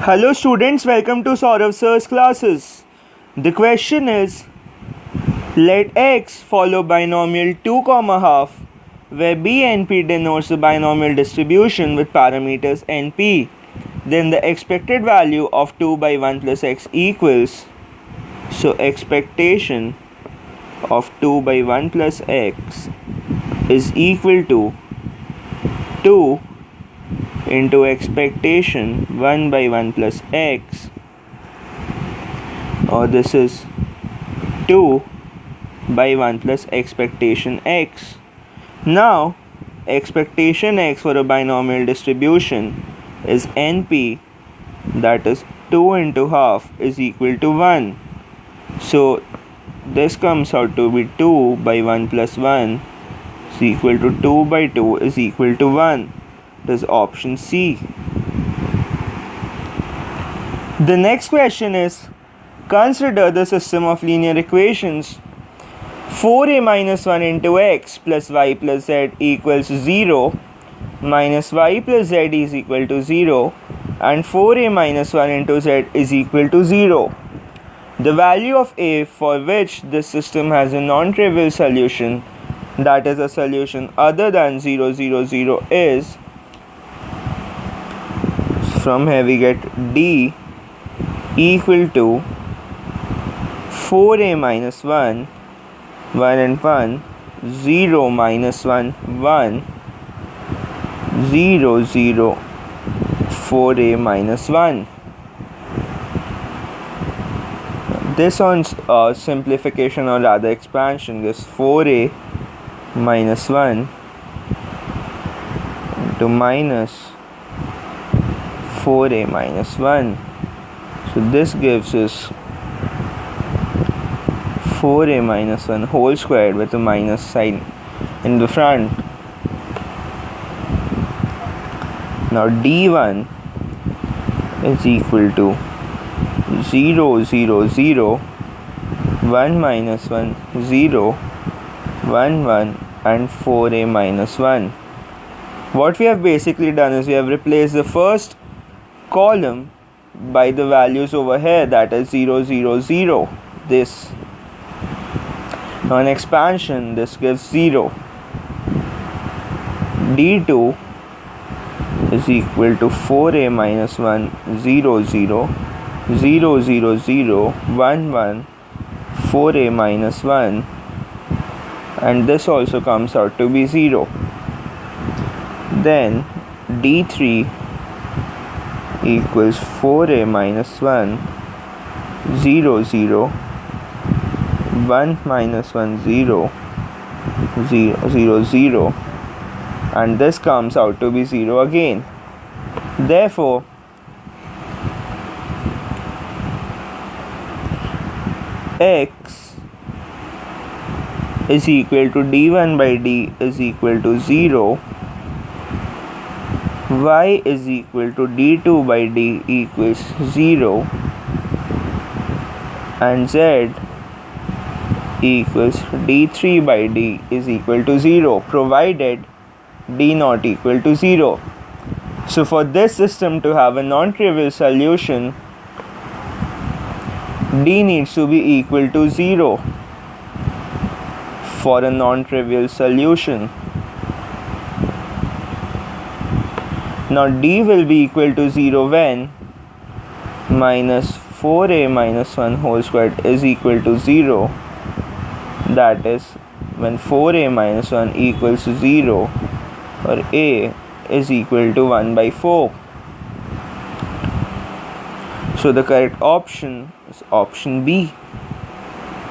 Hello students, welcome to Saurav Sir's classes. The question is, let x follow binomial 2 comma half, where b and p denotes the binomial distribution with parameters n p. Then the expected value of 2 by 1 plus x equals, so expectation of 2 by 1 plus x is equal to 2 into expectation 1 by 1 plus x, or this is 2 by 1 plus expectation x. Now expectation x for a binomial distribution is np, that is 2 into half is equal to 1. So this comes out to be 2 by 1 plus 1 is equal to 2 by 2 is equal to 1. Is option C. The next question is, consider the system of linear equations 4a minus 1 into x plus y plus z equals 0, minus y plus z is equal to 0, and 4a minus 1 into z is equal to 0. The value of a for which this system has a non-trivial solution, that is a solution other than 0, 0, 0 is, from here we get d equal to 4a minus 1, 1 and 1, 0 minus 1, 1, 0, 0, 4a minus 1. This on simplification or rather expansion gives 4a minus 1 into minus 4a minus 1. So this gives us 4a minus 1 whole squared with a minus sign in the front. Now d1 is equal to 0, 0, 0, 1 minus 1, 0, 1, 1 and 4a minus 1. What we have basically done is we have replaced the first column by the values over here, that is 0, 0, 0. This on expansion, this gives 0. d2 is equal to 4a minus 1, 0, 0, 0, 0, 0, 1, 1, 4a minus 1, and this also comes out to be 0. Then d3 equals 4a minus 1, 0, 0, 1 minus 1, 0, 0, 0, 0, and this comes out to be 0 again. Therefore, x is equal to d1 by d is equal to 0, y is equal to d2 by d equals 0, and z equals d3 by d is equal to 0, provided d not equal to 0. So for this system to have a non-trivial solution, d needs to be equal to 0 for a non-trivial solution. Now d will be equal to 0 when minus 4a minus 1 whole squared is equal to 0, that is when 4a minus 1 equals to 0, or a is equal to 1 by 4. So the correct option is option B.